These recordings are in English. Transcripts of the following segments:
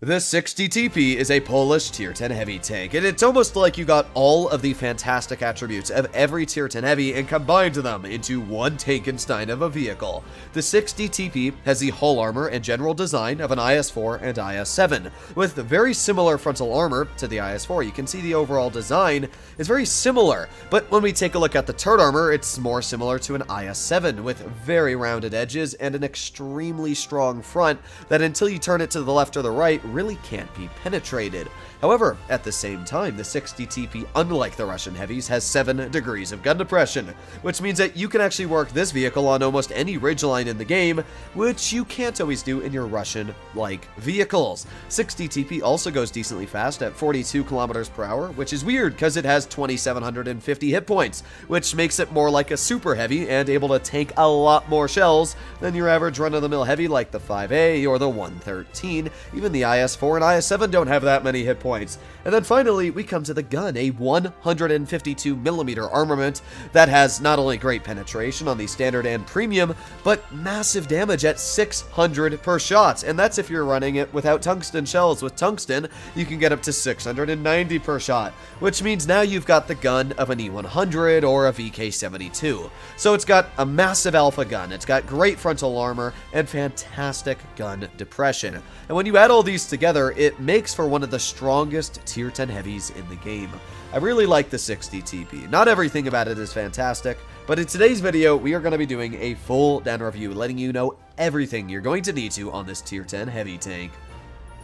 The 60 TP is a Polish tier 10 heavy tank, and it's almost like you got all of the fantastic attributes of every tier 10 heavy and combined them into one Tankenstein of a vehicle. The 60 TP has the hull armor and general design of an IS-4 and IS-7, with very similar frontal armor to the IS-4. You can see the overall design is very similar, but when we take a look at the turret armor, it's more similar to an IS-7, with very rounded edges and an extremely strong front that until you turn it to the left or the right, really can't be penetrated. However, at the same time, the 60 TP, unlike the Russian heavies, has 7 degrees of gun depression, which means that you can actually work this vehicle on almost any ridgeline in the game, which you can't always do in your Russian-like vehicles. 60 TP also goes decently fast at 42 kilometers per hour, which is weird because it has 2,750 hit points, which makes it more like a super heavy and able to tank a lot more shells than your average run-of-the-mill heavy like the 5A or the 113. Even the IS-4 and IS-7 don't have that many hit points. And then finally, we come to the gun, a 152mm armament that has not only great penetration on the standard and premium, but massive damage at 600 per shot. And that's if you're running it without tungsten shells. With tungsten, you can get up to 690 per shot, which means now you've got the gun of an E100 or a VK72. So it's got a massive alpha gun, it's got great frontal armor, and fantastic gun depression. And when you add all these together, it makes for one of the strongest tier 10 heavies in the game. I really like the 60 TP. Not everything about it is fantastic, but in today's video, we are going to be doing a full down review, letting you know everything you're going to need to on this tier 10 heavy tank.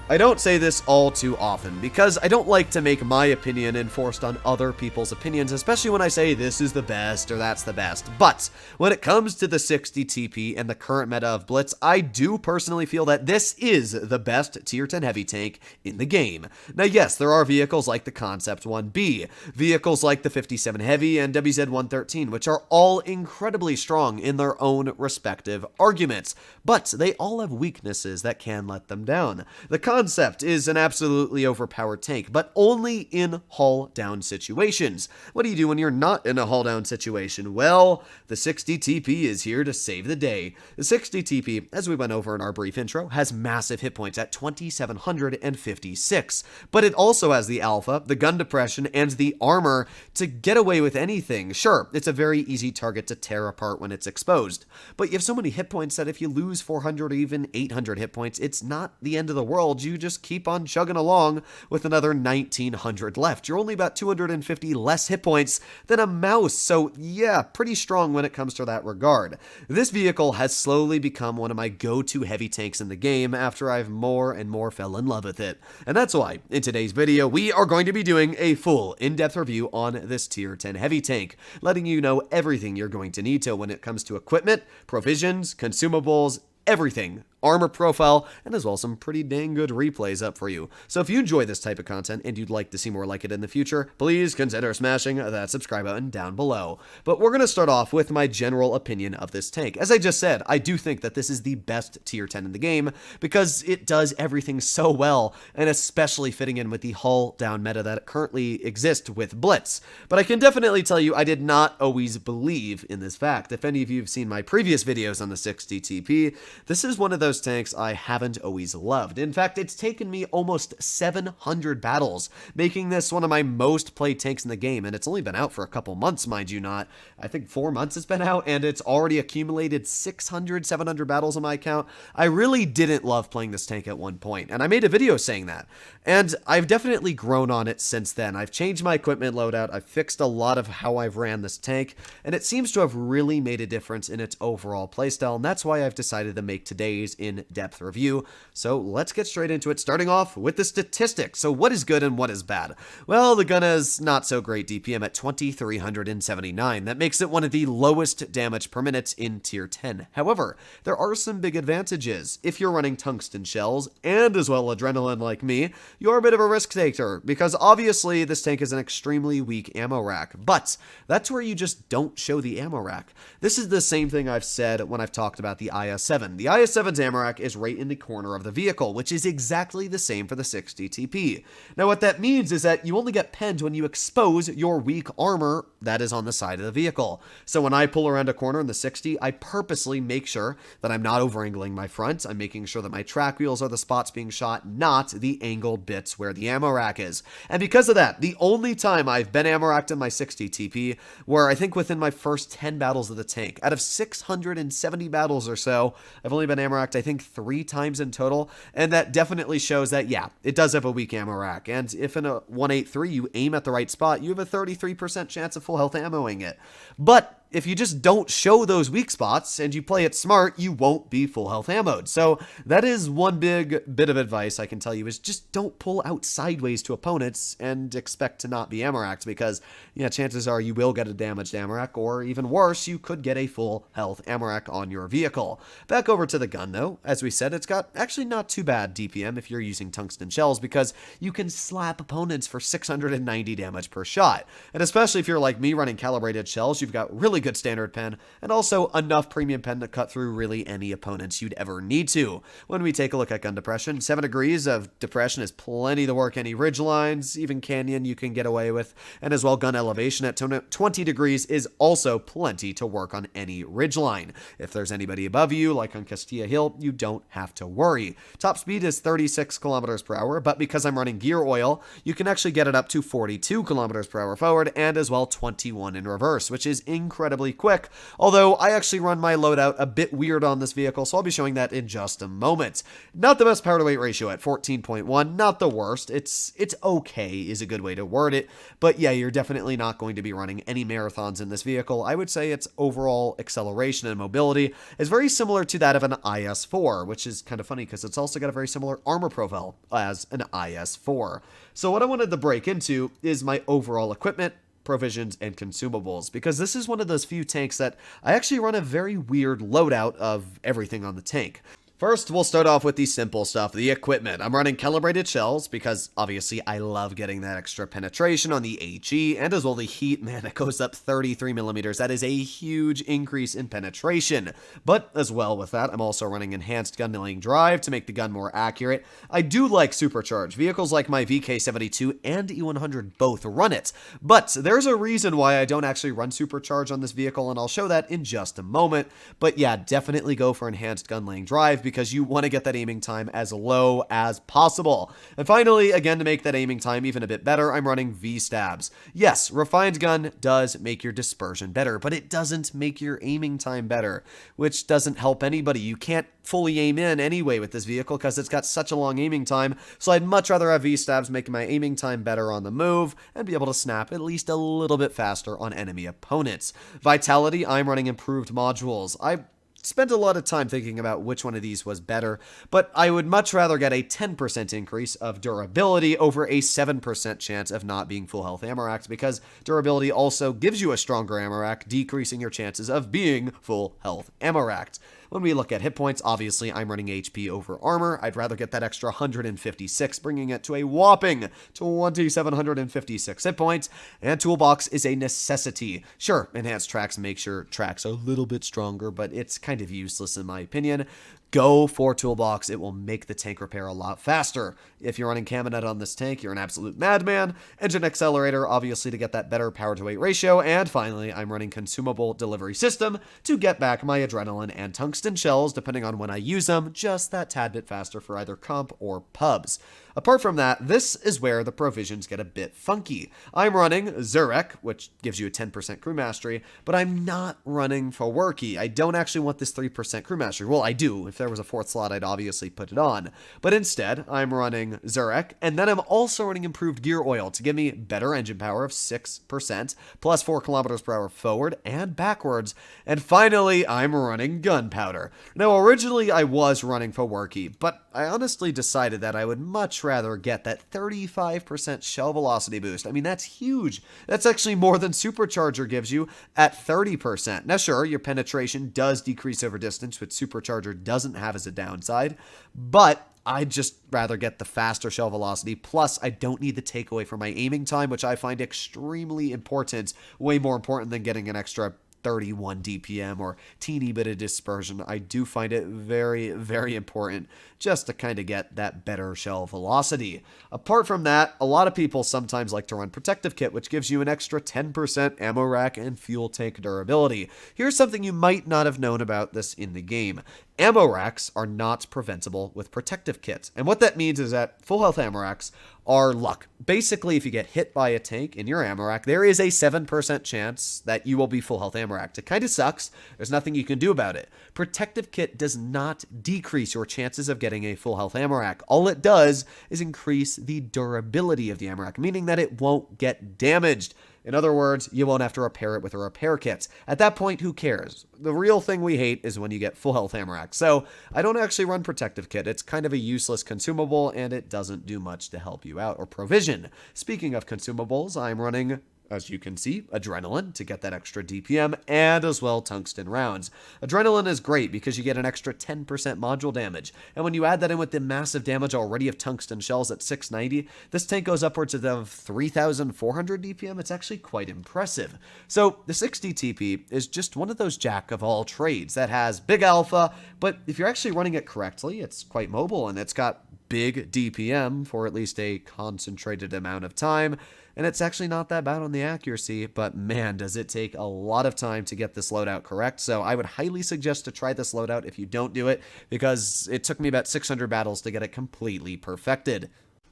I don't say this all too often, because I don't like to make my opinion enforced on other people's opinions, especially when I say this is the best or that's the best. But when it comes to the 60 TP and the current meta of Blitz, I do personally feel that this is the best tier 10 heavy tank in the game. Now yes, there are vehicles like the Concept 1B, vehicles like the 57 Heavy and WZ-113, which are all incredibly strong in their own respective arguments, but they all have weaknesses that can let them down. The Concept is an absolutely overpowered tank, but only in hull down situations. What do you do when you're not in a hull down situation? Well, the 60 TP is here to save the day. The 60 TP, as we went over in our brief intro, has massive hit points at 2,756, but it also has the alpha, the gun depression, and the armor to get away with anything. Sure, it's a very easy target to tear apart when it's exposed, but you have so many hit points that if you lose 400 or even 800 hit points, it's not the end of the world. You just keep on chugging along with another 1,900 left. You're only about 250 less hit points than a mouse, so yeah, pretty strong when it comes to that regard. This vehicle has slowly become one of my go-to heavy tanks in the game after I've more and more fell in love with it. And that's why, in today's video, we are going to be doing a full in-depth review on this tier 10 heavy tank, letting you know everything you're going to need to when it comes to equipment, provisions, consumables, everything, armor profile, and as well some pretty dang good replays up for you. So if you enjoy this type of content and you'd like to see more like it in the future, please consider smashing that subscribe button down below. But we're going to start off with my general opinion of this tank. As I just said, I do think that this is the best tier 10 in the game because it does everything so well, and especially fitting in with the hull down meta that currently exists with Blitz. But I can definitely tell you I did not always believe in this fact. If any of you have seen my previous videos on the 60 TP, this is one of those tanks I haven't always loved. In fact, it's taken me almost 700 battles, making this one of my most played tanks in the game, and it's only been out for a couple months, mind you not. I think 4 months it's been out, and it's already accumulated 600, 700 battles on my account. I really didn't love playing this tank at one point, and I made a video saying that. And I've definitely grown on it since then. I've changed my equipment loadout, I've fixed a lot of how I've ran this tank, and it seems to have really made a difference in its overall playstyle, and that's why I've decided to make today's in-depth review. So let's get straight into it, starting off with the statistics. So what is good and what is bad? Well, the gun has not so great DPM at 2,379. That makes it one of the lowest damage per minute in tier 10. However, there are some big advantages. If you're running tungsten shells and as well adrenaline like me, you're a bit of a risk taker because obviously this tank is an extremely weak ammo rack, but that's where you just don't show the ammo rack. This is the same thing I've said when I've talked about the IS-7. The IS-7's ammo rack is right in the corner of the vehicle, which is exactly the same for the 60 TP. Now what that means is that you only get penned when you expose your weak armor that is on the side of the vehicle. So when I pull around a corner in the 60, I purposely make sure that I'm not over-angling my front. I'm making sure that my track wheels are the spots being shot, not the angled bits where the ammo rack is. And because of that, the only time I've been ammo racked in my 60 TP were, I think, within my first 10 battles of the tank. Out of 670 battles or so, I've only been ammo racked, I think, 3 times in total, and that definitely shows that, yeah, it does have a weak ammo rack, and if in a 183 you aim at the right spot, you have a 33% chance of full health ammoing it. But if you just don't show those weak spots and you play it smart, you won't be full health ammoed. So that is one big bit of advice I can tell you, is just don't pull out sideways to opponents and expect to not be ammo racked, because yeah, chances are you will get a damaged ammo rack, or even worse, you could get a full health ammo rack on your vehicle. Back over to the gun though, as we said, it's got actually not too bad DPM if you're using tungsten shells, because you can slap opponents for 690 damage per shot. And especially if you're like me running calibrated shells, you've got really good standard pen, and also enough premium pen to cut through really any opponents you'd ever need to. When we take a look at gun depression, 7 degrees of depression is plenty to work any ridge lines, even canyon you can get away with, and as well gun elevation at 20 degrees is also plenty to work on any ridge line. If there's anybody above you, like on Castilla Hill, you don't have to worry. Top speed is 36 kilometers per hour, but because I'm running gear oil, you can actually get it up to 42 kilometers per hour forward, and as well 21 in reverse, which is incredibly quick, although I actually run my loadout a bit weird on this vehicle, so I'll be showing that in just a moment. Not the best power to weight ratio at 14.1, not the worst. It's okay is a good way to word it, but yeah, you're definitely not going to be running any marathons in this vehicle. I would say its overall acceleration and mobility is very similar to that of an IS-4, which is kind of funny because it's also got a very similar armor profile as an IS-4. So what I wanted to break into is my overall equipment, provisions, and consumables, because this is one of those few tanks that I actually run a very weird loadout of everything on the tank. First, we'll start off with the simple stuff, the equipment. I'm running calibrated shells because obviously I love getting that extra penetration on the HE, and as well the heat, man, it goes up 33 millimeters. That is a huge increase in penetration. But as well with that, I'm also running enhanced gun milling drive to make the gun more accurate. I do like supercharge. Vehicles like my VK72 and E100 both run it, but there's a reason why I don't actually run supercharge on this vehicle, and I'll show that in just a moment. But yeah, definitely go for enhanced gun milling drive, because you want to get that aiming time as low as possible. And finally, again, to make that aiming time even a bit better, I'm running V-stabs. Yes, refined gun does make your dispersion better, but it doesn't make your aiming time better, which doesn't help anybody. You can't fully aim in anyway with this vehicle because it's got such a long aiming time, so I'd much rather have V-stabs making my aiming time better on the move and be able to snap at least a little bit faster on enemy opponents. Vitality, I'm running improved modules. I spent a lot of time thinking about which one of these was better, but I would much rather get a 10% increase of durability over a 7% chance of not being full health ammo racked, because durability also gives you a stronger ammo rack, decreasing your chances of being full health ammo racked. When we look at hit points, obviously I'm running HP over armor. I'd rather get that extra 156, bringing it to a whopping 2,756 hit points. And toolbox is a necessity. Sure, enhanced tracks make your tracks a little bit stronger, but it's kind of useless in my opinion. Go for toolbox. It will make the tank repair a lot faster. If you're running Cabinet on this tank, you're an absolute madman. Engine accelerator, obviously, to get that better power to weight ratio. And finally, I'm running consumable delivery system to get back my adrenaline and tungsten shells, depending on when I use them, just that tad bit faster for either comp or pubs. Apart from that, this is where the provisions get a bit funky. I'm running Zurek, which gives you a 10% crew mastery, but I'm not running Faworki. I don't actually want this 3% crew mastery. Well, I do. If there was a 4th slot, I'd obviously put it on. But instead, I'm running Zurek, and then I'm also running improved gear oil to give me better engine power of 6%, plus 4 kilometers per hour forward and backwards. And finally, I'm running gunpowder. Now, originally, I was running Faworki, but I honestly decided that I would much rather get that 35% shell velocity boost. I mean, that's huge. That's actually more than Supercharger gives you at 30%. Now, sure, your penetration does decrease over distance, which Supercharger doesn't have as a downside, but I'd just rather get the faster shell velocity, plus I don't need the takeaway for my aiming time, which I find extremely important, way more important than getting an extra 31 DPM or teeny bit of dispersion, I do find it very, very important just to kind of get that better shell velocity. Apart from that, a lot of people sometimes like to run Protective Kit, which gives you an extra 10% ammo rack and fuel tank durability. Here's something you might not have known about this in the game. Ammo racks are not preventable with Protective Kits, and what that means is that full health ammo racks are luck. Basically, if you get hit by a tank in your ammo rack, there is a 7% chance that you will be full health ammo racked. It kind of sucks. There's nothing you can do about it. Protective Kit does not decrease your chances of getting a full health ammo rack. All it does is increase the durability of the ammo rack, meaning that it won't get damaged. In other words, you won't have to repair it with a repair kit. At that point, who cares? The real thing we hate is when you get full health ammo rack. So I don't actually run Protective Kit. It's kind of a useless consumable, and it doesn't do much to help you out or provision. Speaking of consumables, I'm running, as you can see, Adrenaline to get that extra DPM, and as well Tungsten rounds. Adrenaline is great because you get an extra 10% module damage, and when you add that in with the massive damage already of Tungsten shells at 690, this tank goes upwards of 3,400 DPM. It's actually quite impressive. So the 60 TP is just one of those jack of all trades that has big alpha, but if you're actually running it correctly, it's quite mobile, and it's got big DPM for at least a concentrated amount of time. And it's actually not that bad on the accuracy, but man, does it take a lot of time to get this loadout correct. So I would highly suggest to try this loadout if you don't do it, because it took me about 600 battles to get it completely perfected.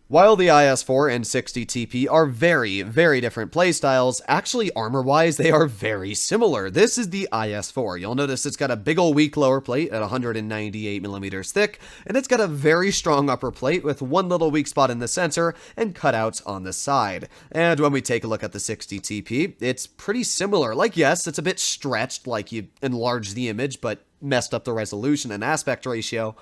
While the IS-4 and 60 TP are very, very different playstyles, actually armor-wise they are very similar. This is the IS-4. You'll notice it's got a big ol' weak lower plate at 198mm thick, and it's got a very strong upper plate with one little weak spot in the center and cutouts on the side. And when we take a look at the 60 TP, it's pretty similar. Like, yes, it's a bit stretched, like you enlarged the image, but messed up the resolution and aspect ratio.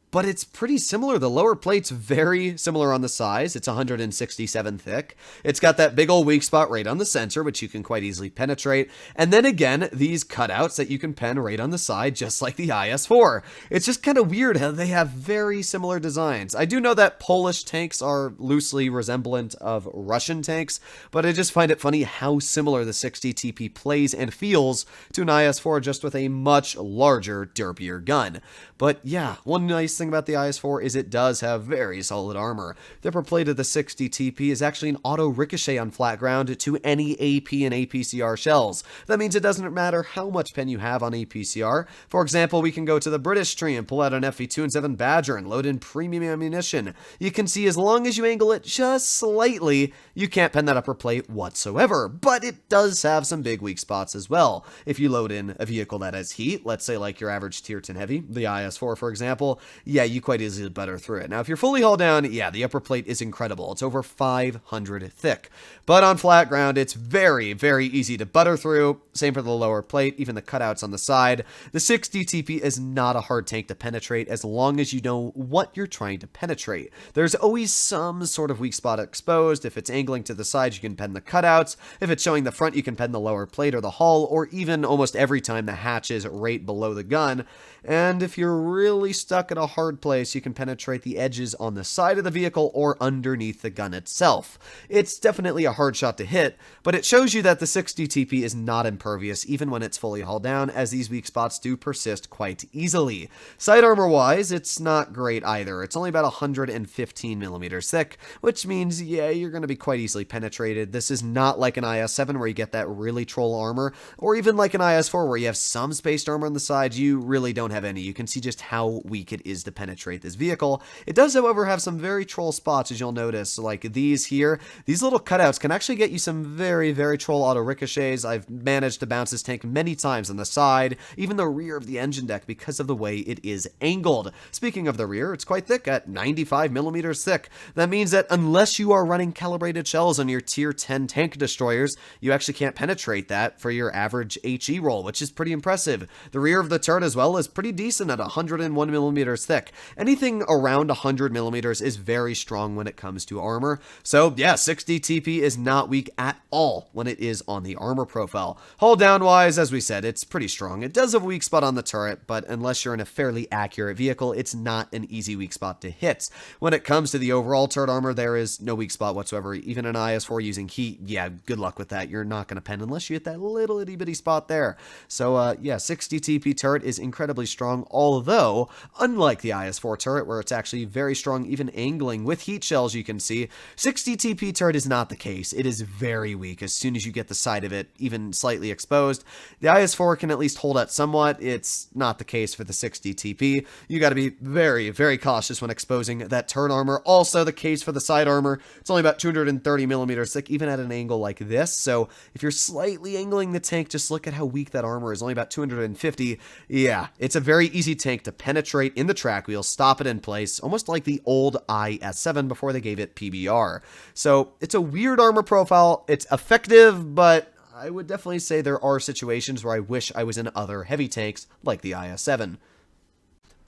But it's pretty similar. The lower plate's very similar on the size. It's 167 thick. It's got that big old weak spot right on the center, which you can quite easily penetrate. And then again, these cutouts that you can pen right on the side, just like the IS-4. It's just kind of weird how they have very similar designs. I do know that Polish tanks are loosely resemblant of Russian tanks, but I just find it funny how similar the 60 TP plays and feels to an IS-4, just with a much larger, derpier gun. But yeah, one nice thing about the IS-4 is it does have very solid armor. The upper plate of the 60 TP is actually an auto ricochet on flat ground to any AP and APCR shells. That means it doesn't matter how much pen you have on APCR. For example, we can go to the British tree and pull out an FV2-7 Badger and load in premium ammunition. You can see as long as you angle it just slightly, you can't pen that upper plate whatsoever, but it does have some big weak spots as well. If you load in a vehicle that has heat, let's say like your average tier 10 heavy, the IS-4 for example, yeah, you quite easily butter through it. Now, if you're fully hull down, yeah, the upper plate is incredible. It's over 500 thick. But on flat ground, it's very, very easy to butter through. Same for the lower plate, even the cutouts on the side. The 60 TP is not a hard tank to penetrate as long as you know what you're trying to penetrate. There's always some sort of weak spot exposed. If it's angling to the side, you can pen the cutouts. If it's showing the front, you can pen the lower plate or the hull, or even almost every time the hatch is right below the gun. And if you're really stuck at a hard place, you can penetrate the edges on the side of the vehicle or underneath the gun itself. It's definitely a hard shot to hit, but it shows you that the 60 TP is not impervious even when it's fully hull down, as these weak spots do persist quite easily. Side armor wise, it's not great either. It's only about 115mm thick, which means, yeah, you're going to be quite easily penetrated. This is not like an IS-7 where you get that really troll armor, or even like an IS-4 where you have some spaced armor on the side. You really don't have any. You can see just how weak it is to penetrate this vehicle. It does, however, have some very troll spots, as you'll notice, like these here. These little cutouts can actually get you some very, very troll auto ricochets. I've managed to bounce this tank many times on the side, even the rear of the engine deck, because of the way it is angled. Speaking of the rear, it's quite thick at 95mm thick. That means that unless you are running calibrated shells on your tier 10 tank destroyers, you actually can't penetrate that for your average HE roll, which is pretty impressive. The rear of the turret as well is pretty decent at 101mm thick. Anything around 100mm is very strong when it comes to armor. So yeah, 60 TP is not weak at all when it is on the armor profile. Hull down wise, as we said, it's pretty strong. It does have a weak spot on the turret, but unless you're in a fairly accurate vehicle, it's not an easy weak spot to hit. When it comes to the overall turret armor, there is no weak spot whatsoever. Even an IS-4 using heat, yeah, good luck with that. You're not going to pen unless you hit that little itty bitty spot there. So, yeah, 60 TP turret is incredibly strong, although, unlike the IS-4 turret, where it's actually very strong, even angling with heat shells, you can see, 60 TP turret is not the case. It is very weak as soon as you get the side of it, even slightly exposed. The IS-4 can at least hold out somewhat. It's not the case for the 60 TP. You got to be very, very cautious when exposing that turret armor. Also, the case for the side armor, it's only about 230 millimeters thick, even at an angle like this. So if you're slightly angling the tank, just look at how weak that armor is, only about 250. Yeah, it's a very easy tank to penetrate in the track wheel, stop it in place, almost like the old IS-7 before they gave it PBR. So it's a weird armor profile. It's effective, but I would definitely say there are situations where I wish I was in other heavy tanks like the IS-7.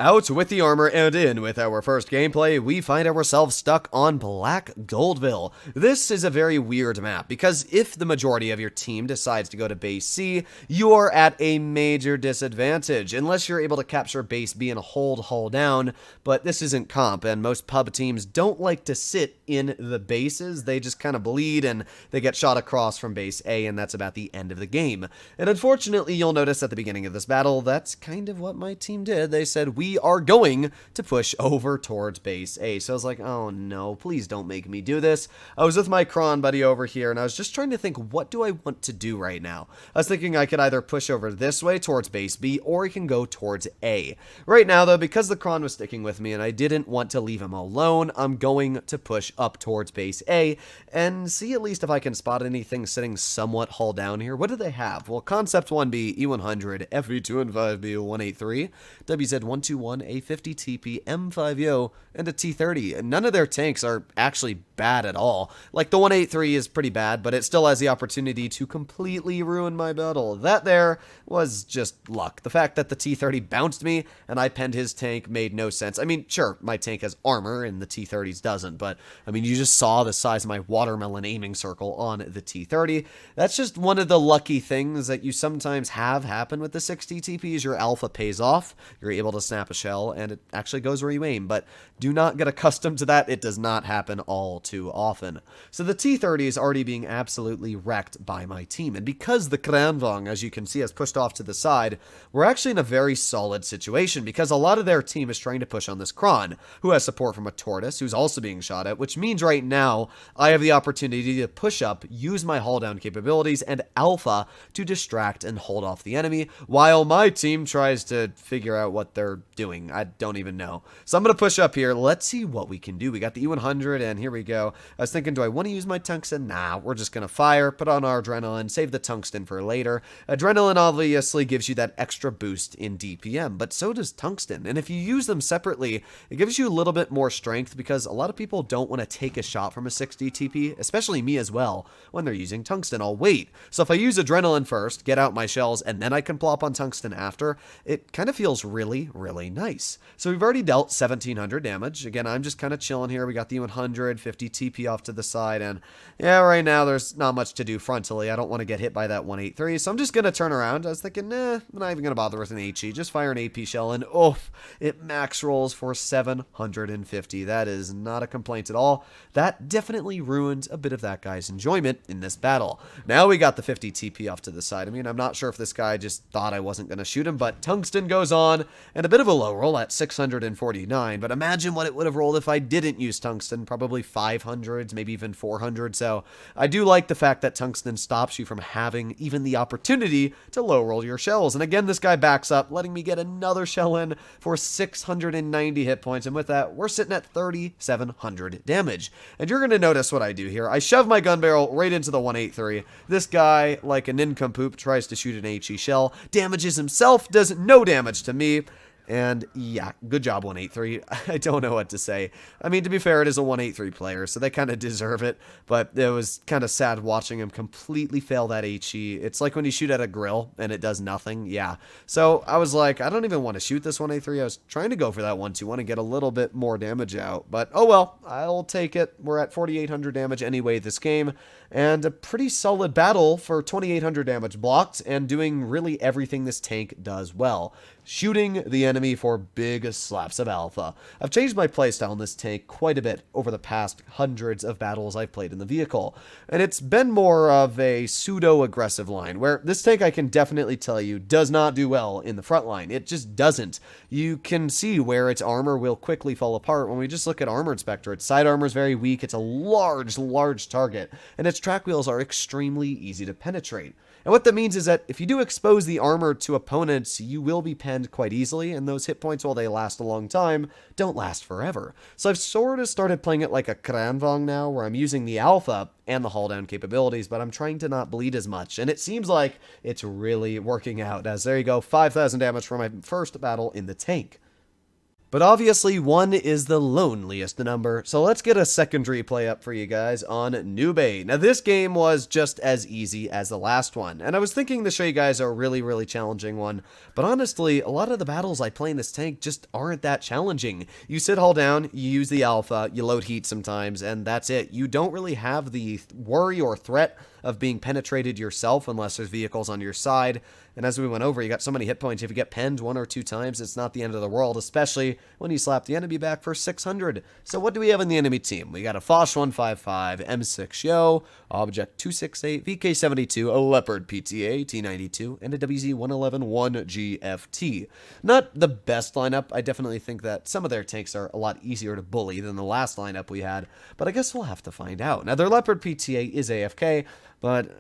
Out with the armor and in with our first gameplay, we find ourselves stuck on Black Goldville. This is a very weird map because if the majority of your team decides to go to base C, you are at a major disadvantage unless you're able to capture base B and hold hull down, but this isn't comp and most pub teams don't like to sit in the bases. They just kind of bleed and they get shot across from base A and that's about the end of the game. And unfortunately, you'll notice at the beginning of this battle, that's kind of what my team did. They said, we are going to push over towards base A. So I was like, oh no, please don't make me do this. I was with my cron buddy over here, and I was just trying to think, what do I want to do right now? I was thinking I could either push over this way towards base B, or I can go towards A. Right now, though, because the cron was sticking with me, and I didn't want to leave him alone, I'm going to push up towards base A, and see at least if I can spot anything sitting somewhat hull down here. What do they have? Well, Concept 1B, E100, FV2 and 5B, 183, WZ121, A50 TP, M5Yo, and a T30. And none of their tanks are actually bad at all. Like, the 183 is pretty bad, but it still has the opportunity to completely ruin my battle. That there was just luck. The fact that the T30 bounced me and I penned his tank made no sense. I mean, sure, my tank has armor and the T30's doesn't, but, I mean, you just saw the size of my watermelon aiming circle on the T30. That's just one of the lucky things that you sometimes have happen with the 60 TPs. Your alpha pays off, you're able to snap a shell, and it actually goes where you aim, but do not get accustomed to that. It does not happen all too often. So the T30 is already being absolutely wrecked by my team, and because the Kranvang, as you can see, has pushed off to the side, we're actually in a very solid situation, because a lot of their team is trying to push on this Kron, who has support from a Tortoise, who's also being shot at, which means right now, I have the opportunity to push up, use my hull down capabilities, and alpha to distract and hold off the enemy, while my team tries to figure out what they're doing. I don't even know. So I'm going to push up here. Let's see what we can do. We got the E100, and here we go. I was thinking, do I want to use my tungsten? Nah, we're just going to fire, put on our adrenaline, save the tungsten for later. Adrenaline obviously gives you that extra boost in DPM, but so does tungsten. And if you use them separately, it gives you a little bit more strength, because a lot of people don't want to take a shot from a 60 TP, especially me as well, when they're using tungsten. I'll wait. So if I use adrenaline first, get out my shells, and then I can plop on tungsten after, it kind of feels really, really nice. So we've already dealt 1700 damage. Again, I'm just kind of chilling here. We got the 150 TP off to the side, and yeah, right now there's not much to do frontally. I don't want to get hit by that 183, so I'm just going to turn around. I was thinking, nah, I'm not even going to bother with an HE. Just fire an AP shell, and oof, it max rolls for 750. That is not a complaint at all. That definitely ruined a bit of that guy's enjoyment in this battle. Now we got the 50 TP off to the side. I mean, I'm not sure if this guy just thought I wasn't going to shoot him, but tungsten goes on, and a bit of a low roll at 649, but imagine what it would have rolled if I didn't use tungsten, probably 500s, maybe even 400, so I do like the fact that tungsten stops you from having even the opportunity to low roll your shells, and again, this guy backs up, letting me get another shell in for 690 hit points, and with that, we're sitting at 3,700 damage, and you're going to notice what I do here. I shove my gun barrel right into the 183. This guy, like a nincompoop, tries to shoot an HE shell, damages himself, does no damage to me, And yeah, good job 183. I don't know what to say. I mean, to be fair, it is a 183 player, so they kind of deserve it, but it was kind of sad watching him completely fail that HE. It's like when you shoot at a grill and it does nothing. Yeah. So I was like, I don't even want to shoot this 183. I was trying to go for that 1-2-1 and get a little bit more damage out, but oh well, I'll take it. We're at 4,800 damage anyway this game, and a pretty solid battle for 2,800 damage blocked and doing really everything this tank does well. Shooting the enemy for big slaps of alpha. I've changed my playstyle in this tank quite a bit over the past hundreds of battles I've played in the vehicle, and it's been more of a pseudo-aggressive line, where this tank, I can definitely tell you, does not do well in the front line. It just doesn't. You can see where its armor will quickly fall apart when we just look at Armor Inspector. Its side armor is very weak, it's a large target, and its track wheels are extremely easy to penetrate. And what that means is that if you do expose the armor to opponents, you will be penned quite easily, and those hit points, while they last a long time, don't last forever. So I've sort of started playing it like a Kranvang now, where I'm using the alpha and the haul down capabilities, but I'm trying to not bleed as much, and it seems like it's really working out, as there you go, 5,000 damage for my first battle in the tank. But obviously, 1 is the loneliest number, so let's get a second replay up for you guys on Nube. Now, this game was just as easy as the last one, and I was thinking to show you guys a really challenging one, but honestly, a lot of the battles I play in this tank just aren't that challenging. You sit hull down, you use the alpha, you load heat sometimes, and that's it. You don't really have the worry or threat of being penetrated yourself unless there's vehicles on your side. And as we went over, you got so many hit points. If you get penned 1 or 2 times, it's not the end of the world, especially when you slap the enemy back for 600. So what do we have in the enemy team? We got a Foch 155, M6 Yo, Object 268, VK72, a Leopard PTA, T92, and a WZ 111 1GFT. Not the best lineup. I definitely think that some of their tanks are a lot easier to bully than the last lineup we had, but I guess we'll have to find out. Now, their Leopard PTA is AFK, but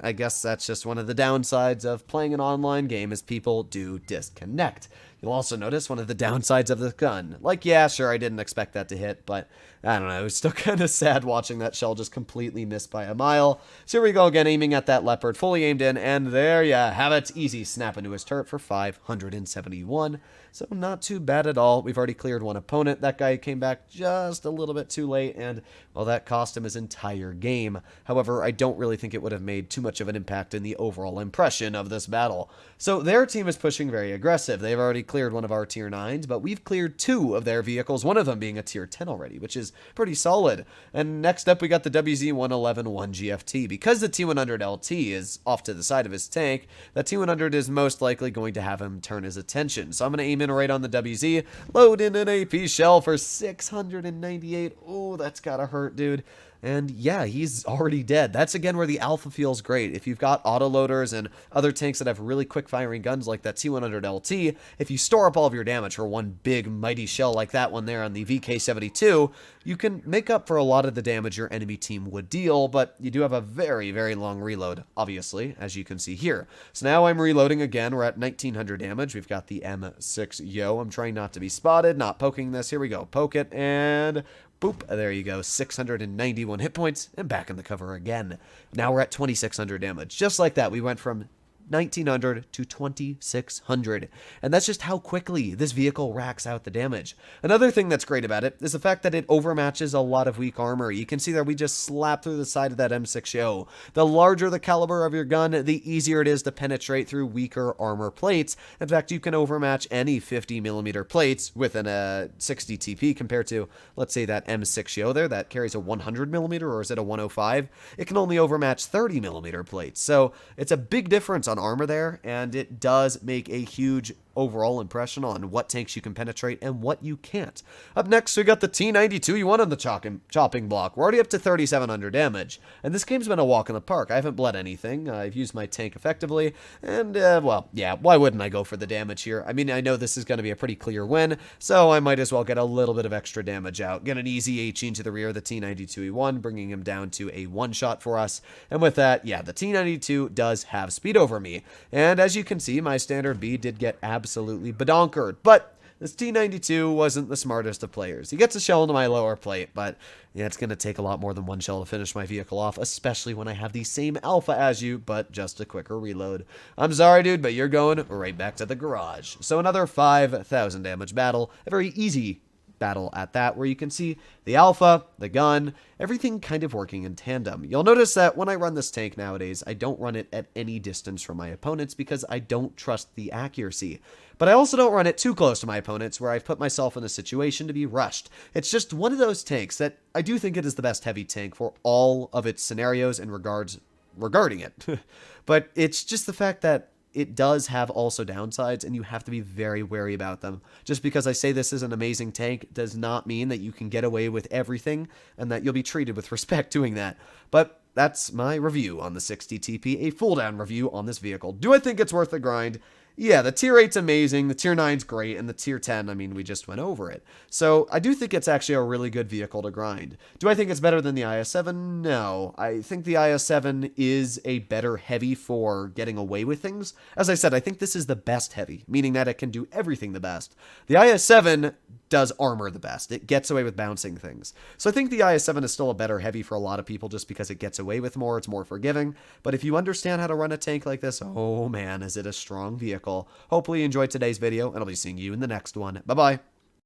I guess that's just one of the downsides of playing an online game, is people do disconnect. You'll also notice one of the downsides of the gun. Like, yeah, sure, I didn't expect that to hit, but I don't know, it was still kind of sad watching that shell just completely miss by a mile. So here we go again, aiming at that Leopard, fully aimed in, and there you have it. Easy snap into his turret for 571. So not too bad at all. We've already cleared one opponent. That guy came back just a little bit too late, and, well, that cost him his entire game. However, I don't really think it would have made too much of an impact in the overall impression of this battle. So their team is pushing very aggressive. They've already cleared one of our tier 9s, but we've cleared 2 of their vehicles, one of them being a tier 10 already, which is pretty solid. And next up, we got the WZ 111 1GFT. Because the T100 LT is off to the side of his tank, that T100 is most likely going to have him turn his attention. So I'm going to aim in right on the WZ, load in an AP shell for 698. Oh, that's gotta hurt, dude. And yeah, he's already dead. That's again where the alpha feels great. If you've got autoloaders and other tanks that have really quick firing guns like that T100 LT, if you store up all of your damage for one big mighty shell like that one there on the VK72, you can make up for a lot of the damage your enemy team would deal, but you do have a very long reload, obviously, as you can see here. So now I'm reloading again. We're at 1900 damage. We've got the M6 Yo. I'm trying not to be spotted, not poking this. Here we go. Poke it, and boop, there you go, 691 hit points, and back in the cover again. Now we're at 2600 damage. Just like that, we went from 1900 to 2600, and that's just how quickly this vehicle racks out the damage. Another thing that's great about it is the fact that it overmatches a lot of weak armor. You can see that we just slap through the side of that M6 Yo. The larger the caliber of your gun, the easier it is to penetrate through weaker armor plates. In fact, you can overmatch any 50mm plates within a 60 TP compared to, let's say, that M6 Yo there that carries a 100mm, or is it a 105? It can only overmatch 30mm plates, so it's a big difference on armor there, and it does make a huge overall impression on what tanks you can penetrate and what you can't. Up next, we got the T92E1 on the chopping block. We're already up to 3700 damage, and this game's been a walk in the park. I haven't bled anything. I've used my tank effectively, and, well, yeah, why wouldn't I go for the damage here? I mean, I know this is going to be a pretty clear win, so I might as well get a little bit of extra damage out. Get an easy HE into the rear of the T92E1, bringing him down to a one-shot for us, and with that, yeah, the T92 does have speed over me, and as you can see, my standard B did get absolutely badonkered, but This T92 wasn't the smartest of players. He gets a shell into my lower plate, but yeah, it's going to take a lot more than one shell to finish my vehicle off, especially when I have the same alpha as you, but just a quicker reload. I'm sorry, dude, but you're going right back to the garage. So another 5,000 damage battle, a very easy battle at that, where you can see the alpha, the gun, everything kind of working in tandem. You'll notice that when I run this tank nowadays, I don't run it at any distance from my opponents because I don't trust the accuracy. But I also don't run it too close to my opponents where I've put myself in a situation to be rushed. It's just one of those tanks that I do think it is the best heavy tank for all of its scenarios and regarding it. But it's just the fact that it does have also downsides, and you have to be very wary about them. Just because I say this is an amazing tank does not mean that you can get away with everything and that you'll be treated with respect doing that. But that's my review on the 60 TP, a full down review on this vehicle. Do I think it's worth the grind? Yeah, the tier 8's amazing, the tier 9's great, and the tier 10, I mean, we just went over it. So I do think it's actually a really good vehicle to grind. Do I think it's better than the IS-7? No. I think the IS-7 is a better heavy for getting away with things. As I said, I think this is the best heavy, meaning that it can do everything the best. The IS-7 does armor the best. It gets away with bouncing things. So I think the IS-7 is still a better heavy for a lot of people just because it gets away with more, it's more forgiving. But if you understand how to run a tank like this, oh man, is it a strong vehicle. Hopefully you enjoyed today's video, and I'll be seeing you in the next one. Bye-bye.